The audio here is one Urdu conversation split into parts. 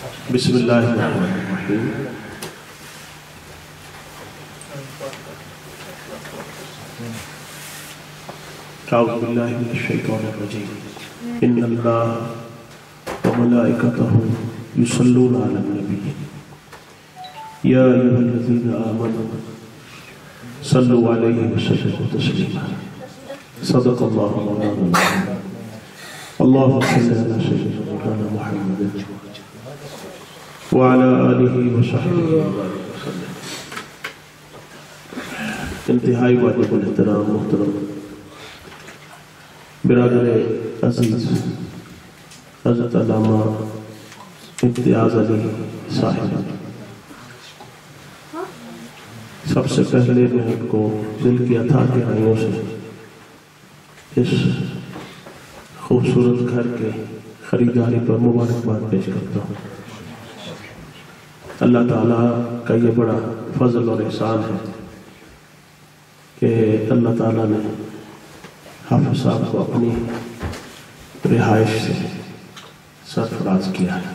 بسم اللہ الرحمن الرحیم. اعوذ باللہ من الشیطان الرجیم. ان اللہ وملائکتہ یصلون علی النبی یا ایھا الذین آمنوا صلوا علیہ وسلموا تسلیما. صدق اللہ مولانا العظیم. اللہم صل علی سیدنا مولانا محمد وعلى آلہ وصحبہ وسلم. انتہائی واجب الاحترام محترم برادر عزیز حضرت علامہ امتیاز علی صاحب، سب سے پہلے میں ان کو دل کی عطا گہرائیوں سے اس خوبصورت گھر کے خریداری پر مبارکباد پیش کرتا ہوں. اللہ تعالیٰ کا یہ بڑا فضل اور احسان ہے کہ اللہ تعالیٰ نے حافظ صاحب کو اپنی رہائش سے سرفراز کیا ہے.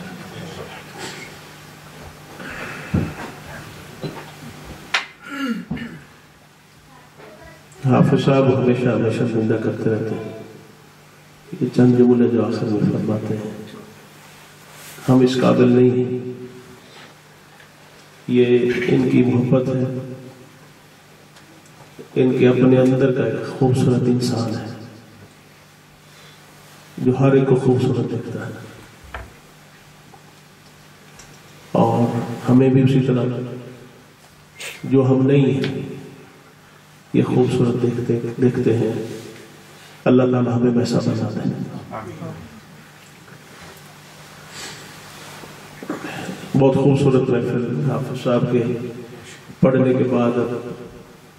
حافظ صاحب ہمیشہ زندہ کرتے رہتے ہیں. یہ چند جملے جو آخر میں فرماتے ہیں، ہم اس قابل نہیں ہیں. یہ ان کی محبت ہے، ان کے اپنے اندر کا ایک خوبصورت انسان ہے جو ہر ایک کو خوبصورت دیکھتا ہے، اور ہمیں بھی اسی طرح جو ہم نہیں ہیں یہ خوبصورت دیکھتے ہیں. اللہ تعالیٰ ہمیں ویسا بنا دے. بہت خوبصورت محفل. حافظ صاحب کے پڑھنے کے بعد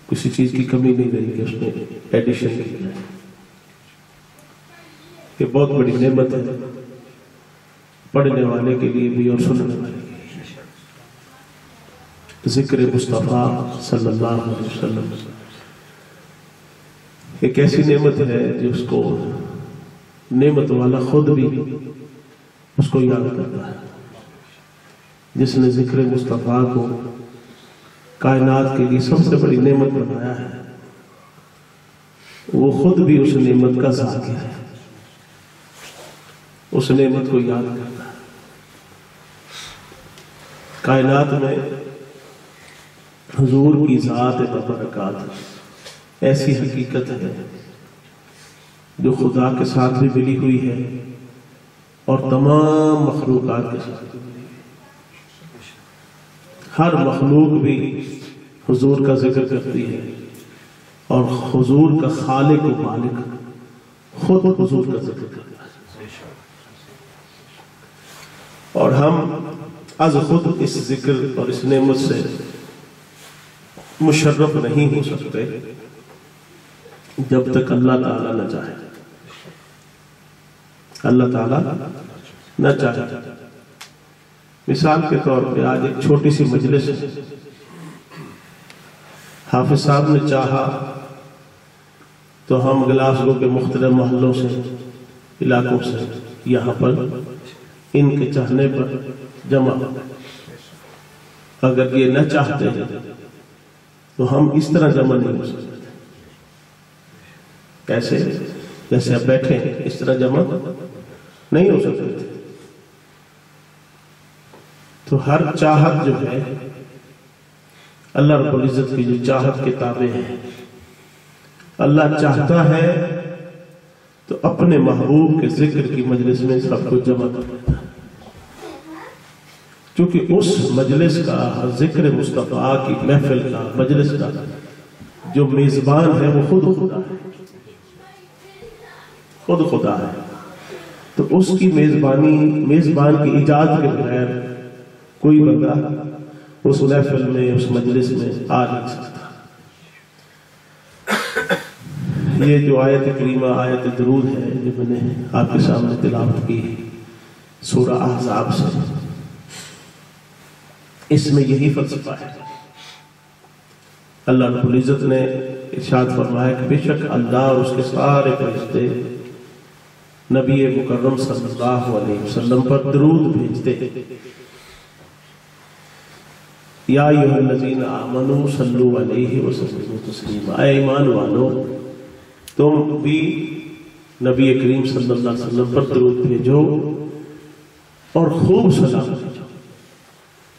کسی چیز کی کمی نہیں رہی کہ اس نے ایڈیشن کی. یہ بہت بڑی نعمت ہے پڑھنے والے کے لیے بھی اور سننے والے کے لیے. ذکر مصطفیٰ صلی اللہ علیہ وسلم ایک ایسی نعمت ہے جس کو نعمت والا خود بھی اس کو یاد کرتا ہے. جس نے ذکر مصطفیٰ کو کائنات کے لیے سب سے بڑی نعمت بنایا ہے، وہ خود بھی اس نعمت کا ذاکر ہے، اس نعمت کو یاد کرتا ہے. کائنات میں حضور کی ذات بابرکات ایسی حقیقت ہے جو خدا کے ساتھ بھی ملی ہوئی ہے اور تمام مخلوقات کے ساتھ. ہر مخلوق بھی حضور کا ذکر کرتی ہے، اور حضور کا خالق و مالک خود حضور کا ذکر کرتا ہے. اور ہم از خود اس ذکر اور اس نعمت سے مشرف نہیں ہو سکتے جب تک اللہ تعالیٰ نہ چاہے. اللہ تعالیٰ نہ چاہے. مثال کے طور پہ آج ایک چھوٹی سی مجلس ہے. حافظ صاحب نے چاہا تو ہم گلاسگو کے مختلف محلوں سے، علاقوں سے یہاں پر ان کے چاہنے پر جمع. اگر یہ نہ چاہتے تو ہم اس طرح جمع نہیں ہو سکتے. ایسے جیسے اب بیٹھے ہیں اس طرح جمع نہیں ہو سکتے. تو ہر چاہت جو ہے اللہ رب العزت کی جو چاہت کے تابع ہے. اللہ چاہتا ہے تو اپنے محبوب کے ذکر کی مجلس میں سب کو جمع کر دیتا ہے، کیونکہ اس مجلس کا، ذکر مصطفیٰ کی محفل کا، مجلس کا جو میزبان ہے وہ خود خدا ہے. خود خدا ہے. تو اس کی میزبان کی ایجاد کے بغیر کوئی بندہ اس محفل میں، اس مجلس میں آ نہیں سکتا. یہ جو آیت کریمہ، آیت درود ہے جو میں نے آپ کے سامنے تلاوت کی سورہ احزاب سے، اس میں یہی فلسفہ ہے. اللہ رب العزت نے ارشاد فرمایا کہ بے شک اللہ اور اس کے سارے فرشتے نبی مکرم صلی اللہ علیہ وسلم پر درود بھیجتے، یا ایھا الذین آمنوا صلوا علیہ وسلموا تسلیما، اے ایمان والو تم بھی نبی کریم صلی اللہ علیہ وسلم پر درود بھیجو اور خوب سلام بھیجو،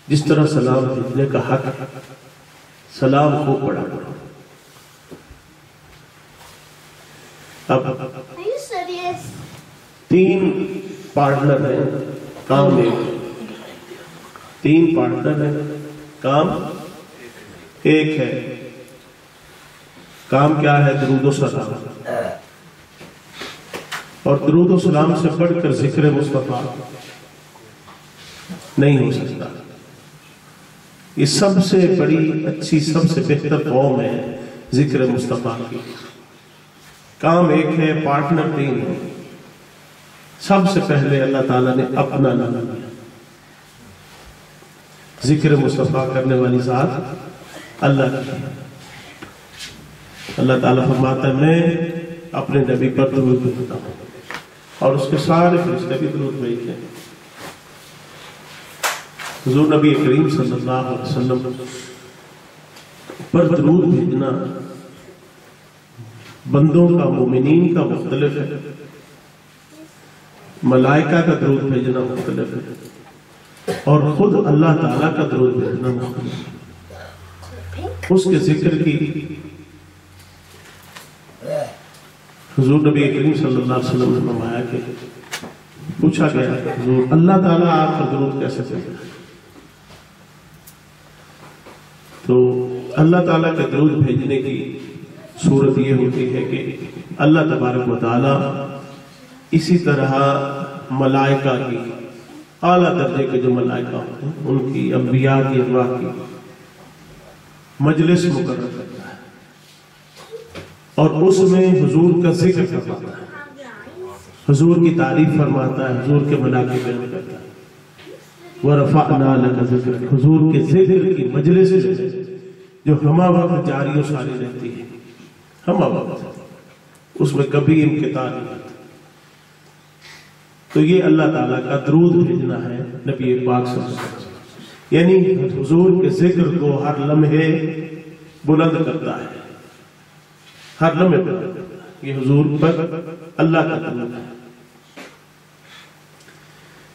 جس طرح سلام بھیجنے کا حق، سلام خوب پڑھا کرو۔ اب 3 پارٹنر ہیں، کام ایک، 3 پارٹنر ہیں، کام ایک ہے۔ کام کیا ہے؟ درود و سلام، اور درود و سلام سے بڑھ کر ذکر مصطفیٰ نہیں ہو سکتا۔ یہ سب سے بڑی اچھی، سب سے بہتر قوم ہے ذکر مصطفیٰ کی۔ کام ایک ہے، پارٹنر 3 ہے۔ سب سے پہلے اللہ تعالیٰ نے اپنا نام لیا، ذکر مصطفیٰ کرنے والی ذات اللہ کی۔ اللہ تعالیٰ فرماتا ہے میں اپنے نبی پر درود بھیجتا ہوں، اور اس کے سارے فرشتے بھی درود بھیجتے ہیں۔ حضور نبی کریم صلی اللہ علیہ وسلم پر درود بھیجنا بندوں کا، مومنین کا مختلف ہے، ملائکہ کا درود بھیجنا مختلف ہے، اور خود اللہ تعالیٰ کا درود بھیجنا مختلف ہے۔ اس کے ذکر کی حضور نبی کریم صلی اللہ علیہ وسلم نے فرمایا کہ پوچھا گیا حضور اللہ تعالیٰ آپ کا درود کیسے بھیجتا ہے؟ تو اللہ تعالیٰ کے درود بھیجنے کی صورت یہ ہوتی ہے کہ اللہ تبارک و تعالیٰ اسی طرح ملائکہ کی، اعلیٰ درجے کے جو ملائکہ ہوتے ہیں ان کی، انبیاء کی، ارواح کی مجلس مقرر کرتا ہے، اور اس میں حضور کا ذکر فرماتا ہے، حضور کی تعریف فرماتا ہے، حضور کے مناقب بیان کرتا ہے۔ وَرَفَعْنَا لَكَ ذِكْرَكَ، حضور کے ذکر کی مجلس جو ہمہ وقت جاری و ساری رہتی ہے، ہمہ وقت، اس میں کبھی انقطاع نہیں ہوتا۔ تو یہ اللہ تعالیٰ کا درود بھیجنا ہے نبی پاک صلی اللہ علیہ وسلم، یعنی حضور کے ذکر کو ہر لمحے بلند کرتا ہے، ہر لمحے بلند کرتا ہے۔ یہ حضور پر اللہ کا درود ہے۔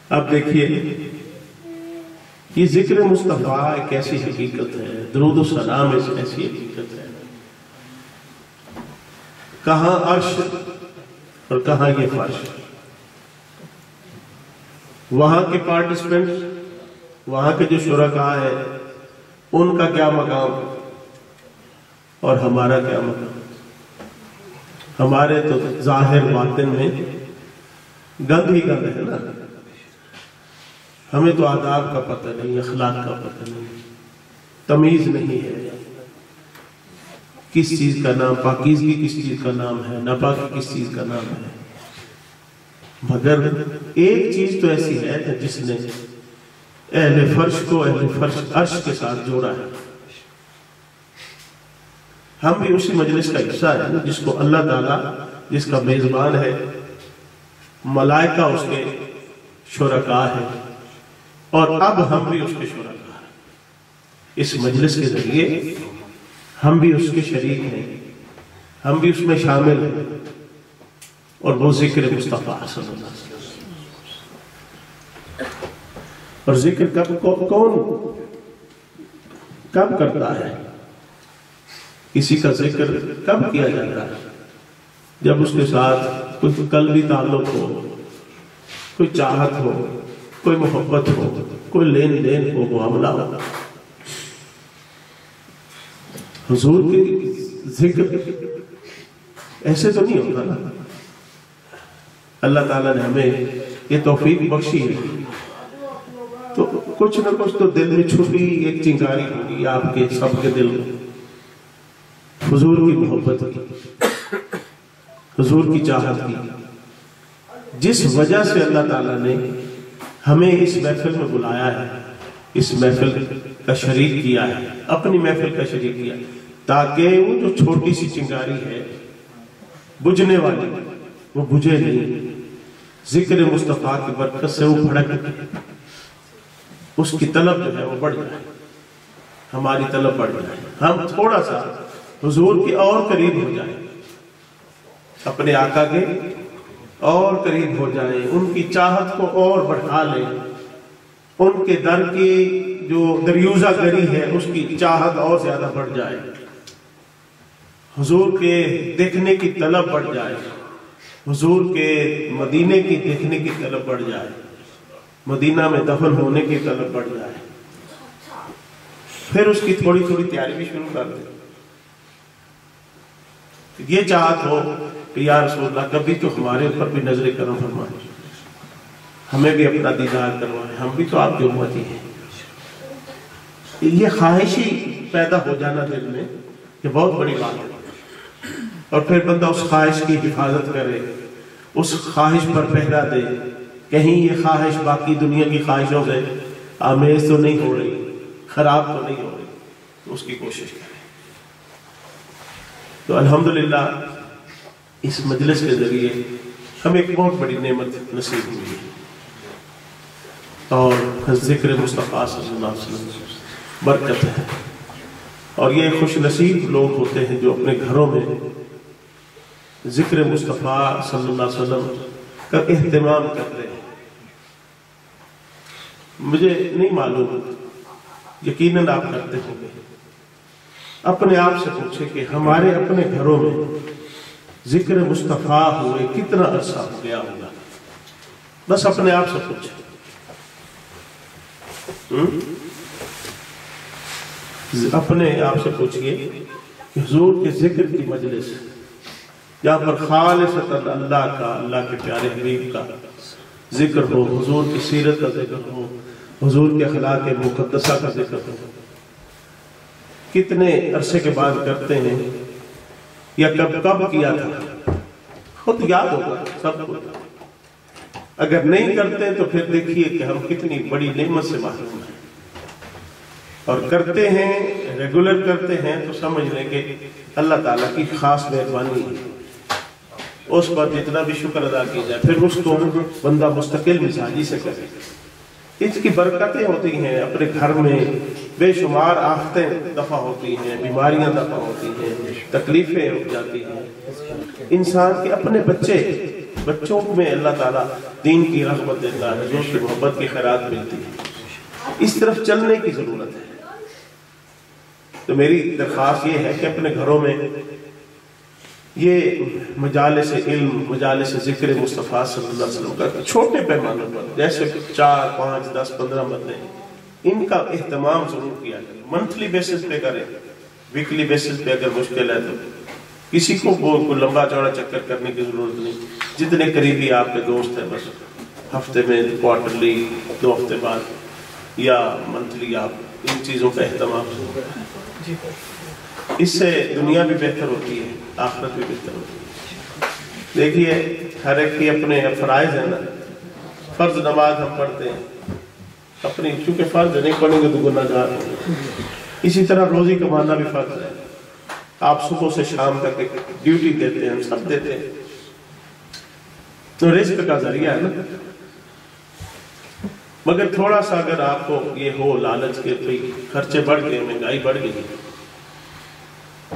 اب دیکھیے یہ ذکر مصطفیٰ ایک ایسی حقیقت ہے، درود و سلام ایک ایسی حقیقت ہے، کہاں عرش اور کہاں یہ فرش، وہاں کے پارٹیسپینٹ، وہاں کے جو شرکاء ہیں ان کا کیا مقام اور ہمارا کیا مقام۔ ہمارے تو ظاہر باطن میں گند ہی گند ہے نا، ہمیں تو آداب کا پتہ نہیں، اخلاق کا پتہ نہیں، تمیز نہیں ہے، کس چیز کا نام پاکیزگی، کس چیز کا نام ہے ناپاکی، کس چیز کا نام ہے۔ مگر ایک چیز تو ایسی ہے جس نے اہل فرش کو، اہل فرش عرش کے ساتھ جوڑا ہے۔ ہم بھی اسی مجلس کا حصہ ہے جس کو اللہ تعالیٰ، جس کا میزبان ہے، ملائکہ اس کے شرکاء ہے، اور اب ہم بھی اس کے شرکاء ہیں۔ اس مجلس کے ذریعے ہم بھی اس کے شریک ہیں، ہم بھی اس میں شامل ہیں، اور وہ ذکر مصطفیٰ صلی اللہ علیہ وسلم۔ اور ذکر کب کرتا ہے؟ کسی کا ذکر کب کیا جاتا ہے؟ جب اس کے ساتھ کوئی قلبی تعلق ہو، کوئی چاہت ہو، کوئی محبت ہو، کوئی لین دین ہو، معاملہ ہو۔ حضور کی ذکر ایسے تو نہیں ہوتا نا، اللہ تعالیٰ نے ہمیں یہ توفیق بخشی ہے، تو کچھ نہ کچھ تو دل میں چھپی ایک چنگاری ہوگی آپ کے سب کے دل میں، حضور کی محبت کی، حضور کی چاہت کی، جس وجہ سے اللہ تعالیٰ نے ہمیں اس محفل میں بلایا ہے، اس محفل کا شریک کیا ہے، اپنی محفل کا شریک کیا ہے، تاکہ وہ جو چھوٹی سی چنگاری ہے بجھنے والی وہ بجھے نہیں، ذکر مصطفیٰ کی برکت سے وہ بھڑک اس کی طلب جو ہے وہ بڑھ جائے، ہماری طلب بڑھ جائے، ہم تھوڑا سا حضور کے اور قریب ہو جائیں، اپنے آقا کے اور قریب ہو جائیں، ان کی چاہت کو اور بڑھا لیں، ان کے در کی جو دریوزہ گری ہے اس کی چاہت اور زیادہ بڑھ جائے، حضور کے دیکھنے کی طلب بڑھ جائے، حضور کے مدینے کی دیکھنے کی طلب بڑھ جائے، مدینہ میں دفن ہونے کی طلب بڑھ جائے، پھر اس کی تھوڑی تھوڑی تیاری بھی شروع کر دیں۔ یہ چاہت ہو کہ یا رسول اللہ کبھی تو ہمارے اوپر بھی نظر کرم فرمائیں، ہمیں بھی اپنا دیدار کروائیں، ہم بھی تو آپ کی امتی ہیں۔ یہ خواہش ہی پیدا ہو جانا دل میں یہ بہت بڑی بات ہے، اور پھر بندہ اس خواہش کی حفاظت کرے، اس خواہش پر پہرا دے، کہیں یہ خواہش باقی دنیا کی خواہشوں سے آمیز تو نہیں ہو رہی، خراب تو نہیں ہو رہی، تو اس کی کوشش کرے۔ تو الحمدللہ اس مجلس کے ذریعے ہمیں ایک بہت بڑی نعمت نصیب ہوئی ہے، اور ذکر مصطفیٰ صلی اللہ علیہ وسلم برکت ہے، اور یہ خوش نصیب لوگ ہوتے ہیں جو اپنے گھروں میں ذکر مصطفیٰ صلی اللہ علیہ وسلم کا اہتمام کرتے ہیں۔ مجھے نہیں معلوم، یقیناً آپ کرتے ہوں گے، اپنے آپ سے پوچھیں کہ ہمارے اپنے گھروں میں ذکر مصطفیٰ ہوئے کتنا عرصہ ہو گیا ہوگا، بس اپنے آپ سے پوچھیں۔ اپنے آپ سے پوچھئے کہ حضور کے ذکر کی مجلس جہاں پر خالصتاً اللہ کا، اللہ کے پیارے حبیب کا ذکر ہو، حضور کی سیرت کا ذکر ہو، حضور کے اخلاق مقدسہ کا ذکر ہو، کتنے عرصے کے بعد کرتے ہیں، یا کب کیا تھا، خود یاد ہوگا سب کو۔ اگر نہیں کرتے تو پھر دیکھیے کہ ہم کتنی بڑی نعمت سے محروم ہیں، اور کرتے ہیں، ریگولر کرتے ہیں تو سمجھ لیں کہ اللہ تعالیٰ کی خاص مہربانی ہے، اس پر جتنا بھی شکر ادا کی جائے، پھر اس کو بندہ مستقل مزاجی سے کرے، اس کی برکتیں ہوتی ہیں۔ اپنے گھر میں بے شمار آفتیں دفع ہوتی ہیں، بیماریاں دفع ہوتی ہیں، تکلیفیں رک جاتی ہیں، انسان کے اپنے بچوں میں اللہ تعالیٰ دین کی رغبت دیتا ہے، جو کی محبت کی خیرات ملتی ہے، اس طرف چلنے کی ضرورت ہے۔ تو میری درخواست یہ ہے کہ اپنے گھروں میں یہ مجالس علم، مجالس ذکر مصطفیٰ صلی اللہ علیہ وسلم کا چھوٹے پیمانے پر، جیسے 4، 5، 10، 15 بندے، ان کا اہتمام ضرور کیا جائے، منتھلی بیسس پہ کریں، ویکلی بیسس پہ اگر مشکل ہے تو کسی کو لمبا چوڑا چکر کرنے کی ضرورت نہیں، جتنے قریبی آپ کے دوست ہیں بس ہفتے میں کوارٹرلی، 2 ہفتے بعد یا منتھلی آپ ان چیزوں کا اہتمام ضرور کریں۔ اس سے دنیا بھی بہتر ہوتی ہے، آخرت بھی بہتر ہوتی ہے۔ دیکھیے ہر ایک کی اپنے فرائض ہیں نا، فرض نماز ہم پڑھتے ہیں اپنی، چونکہ فرض نہیں پڑھیں گے تو گناہ گار ہوں گے، اسی طرح روزی کمانا بھی فرض ہے، آپ صبح سے شام تک ایک ڈیوٹی دیتے ہیں، ہم سب دیتے ہیں، تو رزق کا ذریعہ ہے نا۔ مگر تھوڑا سا اگر آپ کو یہ ہو لالچ کے کوئی خرچے بڑھ گئے، مہنگائی بڑھ گئی،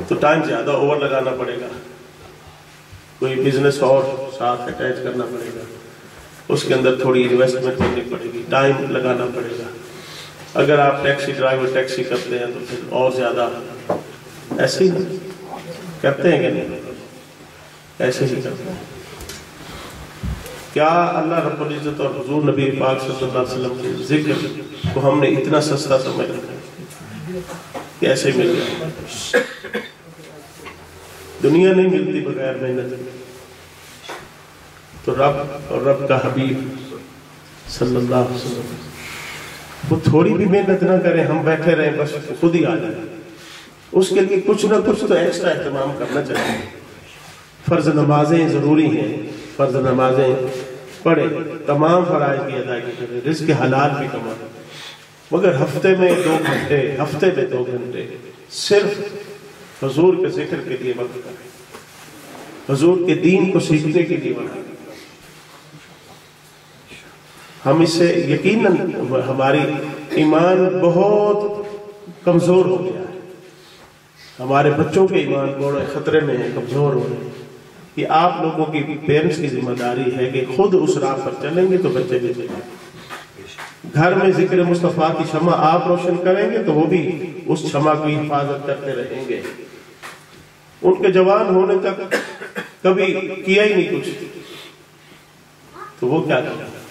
تو ٹائم زیادہ اوور لگانا پڑے گا، کوئی بزنس اور ساتھ اٹیچ کرنا پڑے گا، اس کے اندر تھوڑی انویسٹمنٹ کرنی پڑے گی، ٹائم لگانا پڑے گا۔ اگر آپ ٹیکسی ڈرائیور ٹیکسی کرتے ہیں تو پھر اور زیادہ، ایسے ہی کرتے ہیں کہ نہیں؟ ایسے ہی کرتے ہیں۔ کیا اللہ رب العزت اور حضور نبی پاک صلی اللہ علیہ وسلم کے ذکر کو ہم نے اتنا سستا سمجھ رکھا کہ ایسے مل جائے؟ دنیا نہیں ملتی بغیر محنت، تو رب اور رب کا حبیب صلی اللہ علیہ وسلم وہ تھوڑی بھی محنت نہ کریں، ہم بیٹھے رہیں بس خود ہی آ جائیں، اس کے لیے کچھ نہ کچھ تو ایکسٹرا اہتمام کرنا چاہیے۔ فرض نمازیں ضروری ہیں، فرض نمازیں پڑھیں، تمام فرائض کی ادائیگی کریں، رزق حلال بھی کمائیں، مگر ہفتے میں 2 گھنٹے، ہفتے میں 2 گھنٹے صرف حضور کے ذکر کے لیے وقت کریں، حضور کے دین کو سیکھنے کے لیے وقت کریں۔ ہم اس سے یقیناً ہماری ایمان بہت کمزور ہو گیا ہے، ہمارے بچوں کے ایمان بڑے خطرے میں ہیں، کمزور ہو رہے ہیں۔ یہ آپ لوگوں کی پیرنٹس کی ذمہ داری ہے کہ خود اس راہ پر چلیں گے تو بچے بھی چلیں گے۔ گھر میں ذکر مصطفیٰ کی شمع آپ روشن کریں گے تو وہ بھی اس شمع کی حفاظت کرتے رہیں گے۔ ان کے جوان ہونے تک کبھی کیا ہی نہیں کچھ تو وہ کیا کریں گے؟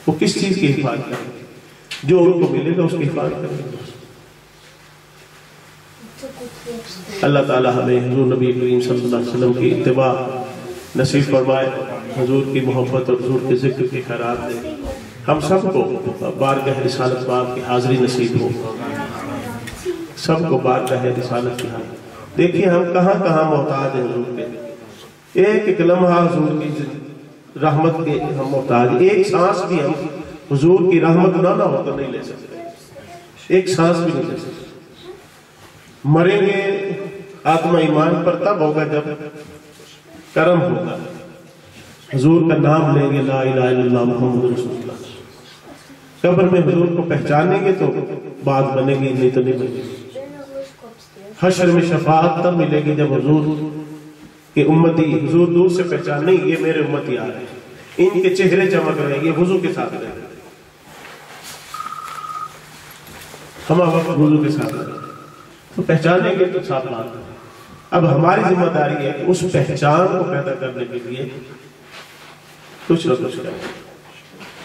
وہ کس چیز کی حفاظت کریں گے؟ جو ان کو ملے گا اس کی حفاظت کریں گے۔ اللہ تعالی ہمیں حضور نبی کریم صلی اللہ علیہ وسلم کی اتباع نصیب فرمائے، حضور کی محبت اور حضور کے ذکر کی خیرات دے، ہم سب کو بارگاہ رسالت پاک کی حاضری نصیب ہو، سب کو بارگاہ رسالت کی حاضری۔ دیکھیے ہم کہاں کہاں محتاج ہیں حضور کے، ایک ایک لمحہ حضور کی رحمت کے ہم محتاج، ایک سانس بھی ہم حضور کی رحمت نہ ہو تو نہیں لے سکتے، ایک سانس بھی نہیں لے سکتے۔ مریں گے آتما ایمان پر تب ہوگا جب کرم ہوگا، حضور کا نام لیں گے لا الہ الا اللہ محمد رسول اللہ، قبر میں حضور کو پہچانیں گے تو بات بنے گی، نہیں تو نہیں بنے گی۔ حشر میں شفاعت تب ملے گی جب حضور کے امتی حضور دور سے پہچان، نہیں یہ میرے امتی آ رہے ہیں، ان کے چہرے چمک رہے ہیں، یہ وضو کے ساتھ رہے ہیں، ہم وقت وضو کے ساتھ رہے ہیں تو پہچانیں گے تو صاف بات ہے۔ اب ہماری ذمہ داری ہے کہ اس پہچان کو پیدا کرنے کے لیے کچھ نہ کچھ کریں،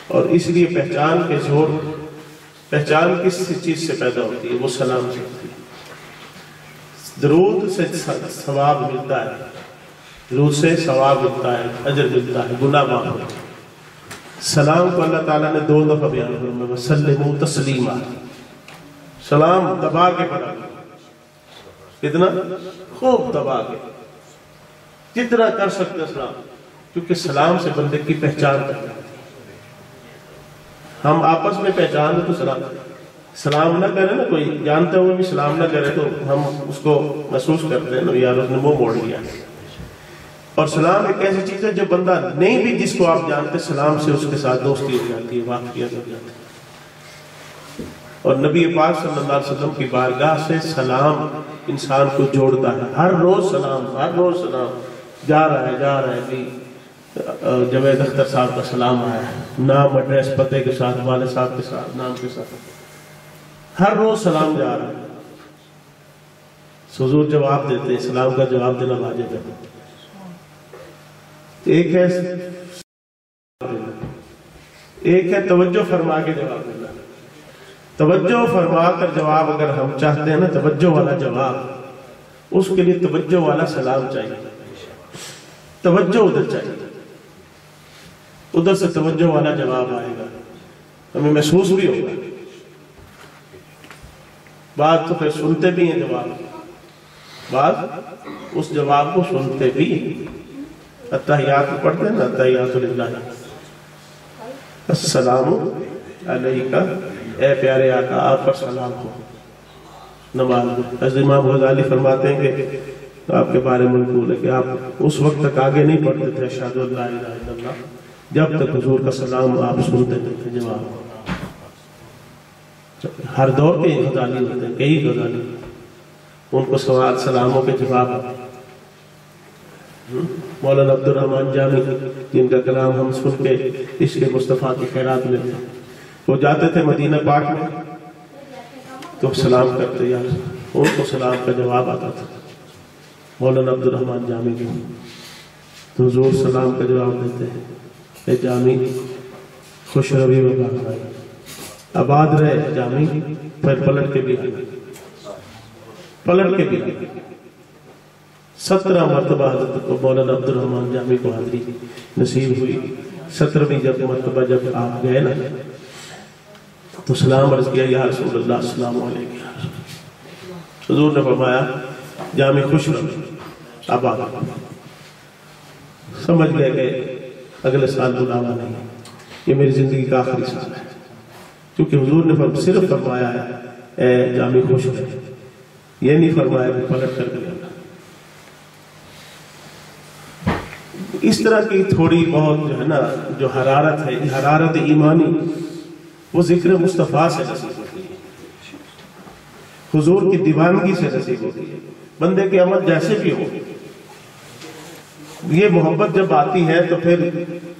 اور اس لیے پہچان کے زور، پہچان کس چیز سے پیدا ہوتی ہے؟ وہ سلام سے ہوتی ہے۔ درود سے ثواب ملتا ہے، درود سے ثواب ملتا ہے، اجر ملتا ہے، گناہ معاف ہوتا ہے۔ سلام کو اللہ تعالیٰ نے 2 دفعہ بیان فرمایا، وسلموا تسلیما، سلام دبا کے پڑھا، کتنا خوب دبا کے، جتنا کر سکتے سلام، کیونکہ سلام سے بندے کی پہچان کرتا ہے۔ ہم آپس میں پہچان تو سلام نہ کرے نا، کوئی جانتے ہوئے بھی سلام نہ کرے تو ہم اس کو محسوس کرتے ہیں نا یار اس نے منہ موڑ لیا۔ اور سلام ایک ایسی چیز ہے جو بندہ نہیں بھی جس کو آپ جانتے، سلام سے اس کے ساتھ دوستی ہو جاتی ہے، واقعیت ہو جاتی ہے۔ اور نبی پاک صلی اللہ علیہ وسلم کی بارگاہ سے سلام انسان کو جوڑتا ہے، ہر روز سلام، ہر روز سلام، جا رہا ہے بھی جوید اختر صاحب کا سلام آیا ہے، نام ایڈریس پتے کے ساتھ، والد صاحب کے ساتھ، نام کے ساتھ، ہر روز سلام جا رہا ہے۔ حضور جواب دیتے ہیں، سلام کا جواب دینا واجب ہے۔ ایک ہے توجہ فرما کے جواب دینا، توجہ فرما کر جواب اگر ہم چاہتے ہیں نا، توجہ والا جواب، اس کے لیے توجہ والا سلام چاہیے، توجہ ادھر چاہیے، ادھر سے توجہ والا جواب آئے گا، ہمیں محسوس بھی ہوگا۔ بعض تو پھر سنتے بھی ہیں جواب، بعض اس جواب کو سنتے بھی ہیں، اتحیات پڑھتے ہیں نا، اتحیات للہ، السلام علیکہ، اے پیارے آقا آپ پر سلام ہو، نماز ہو۔ حضرت امام غزالی فرماتے ہیں کہ آپ کے بارے میں منقول ہے کہ آپ اس وقت تک آگے نہیں پڑھتے تھے اشہد ان لا الہ الا اللہ، جب تک حضور کا سلام آپ سنتے تھے جواب۔ ہر دور کے غزالی ہوتے ہیں، کئی غزالی، ان کو سوال سلاموں کے جواب آتے ہیں۔ مولانا عبد الرحمن جامی جن کا کلام ہم سن کے عشق مصطفیٰ کی خیرات لیتے ہیں، وہ جاتے تھے مدینہ پاک میں تو سلام کرتے، یا ان کو سلام کا جواب آتا تھا مولانا عبد الرحمن جامی کو، تو حضور سلام کا جواب دیتے ہیں، اے جامی خوش روی و باقائی، آباد رہے جامی، پھر پلٹ کے بھی پلٹ کے بھی 17 مرتبہ حضرت کو مولانا عبد الرحمن جامی کو حاضری نصیب ہوئی۔ 17ویں جب مرتبہ جب آپ گئے نا تو سلام عرض کیا، یا رسول اللہ السلام علیکم۔ حضور نے فرمایا جامی خوش رہو، اب آگا سمجھ گئے کہ اگلے سال بلاوا نہیں، یہ میری زندگی کا آخری سال ہے، کیونکہ حضور نے صرف فرمایا ہے اے جامی خوش رہے، یہ نہیں فرمایا کہ پلٹ کر گیا۔ اس طرح کی تھوڑی بہت جو ہے نا جو حرارت ہے، حرارت ایمانی، وہ ذکر مصطفیٰ سے نصیب ہوتی ہے، حضور کی دیوانگی سے نصیب ہوتی ہے۔ بندے کے عمل جیسے بھی ہو، یہ محبت جب آتی ہے تو پھر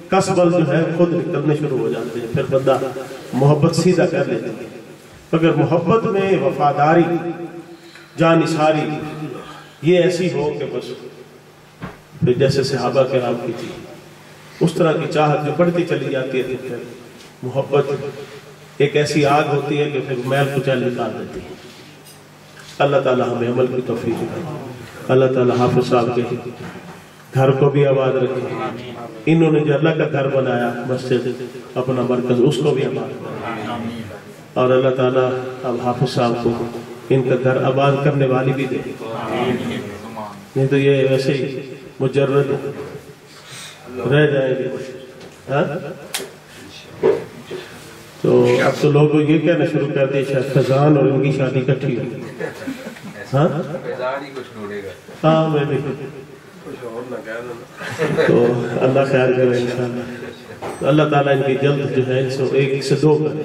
کسبل جو ہے خود نکلنے شروع ہو جاتے ہیں، پھر بندہ محبت سیدھا کر لیتا ہے۔ اگر محبت میں وفاداری، جانثاری یہ ایسی ہو کہ بس پھر جیسے صحابہ کرام کی تھی اس طرح کی چاہت جو بڑھتی چلی جاتی ہے، پھر محبت ایک ایسی آگ ہوتی ہے کہ پھر میل کچیل نکال دیتی ہے۔ اللہ تعالیٰ ہمیں عمل کی توفیق دے، اللہ تعالیٰ حافظ صاحب کے گھر کو بھی آباد رکھے، انہوں نے جو اللہ کا گھر بنایا مسجد اپنا مرکز، اس کو بھی آباد رکھے، اور اللہ تعالیٰ اب حافظ صاحب کو ان کا گھر آباد کرنے والی بھی دے، نہیں تو یہ ویسے ہی مجرد رہ جائیں گے۔ تو اب تو لوگ یہ کہنا شروع کر دیا شاید فیضان اور ان کی شادی کٹھی ہوئی۔ ہاں میں بھی، تو اللہ خیر کرے انشاءاللہ، تو اللہ تعالیٰ ان کی جلد جو ہے ایک سے دو کرے۔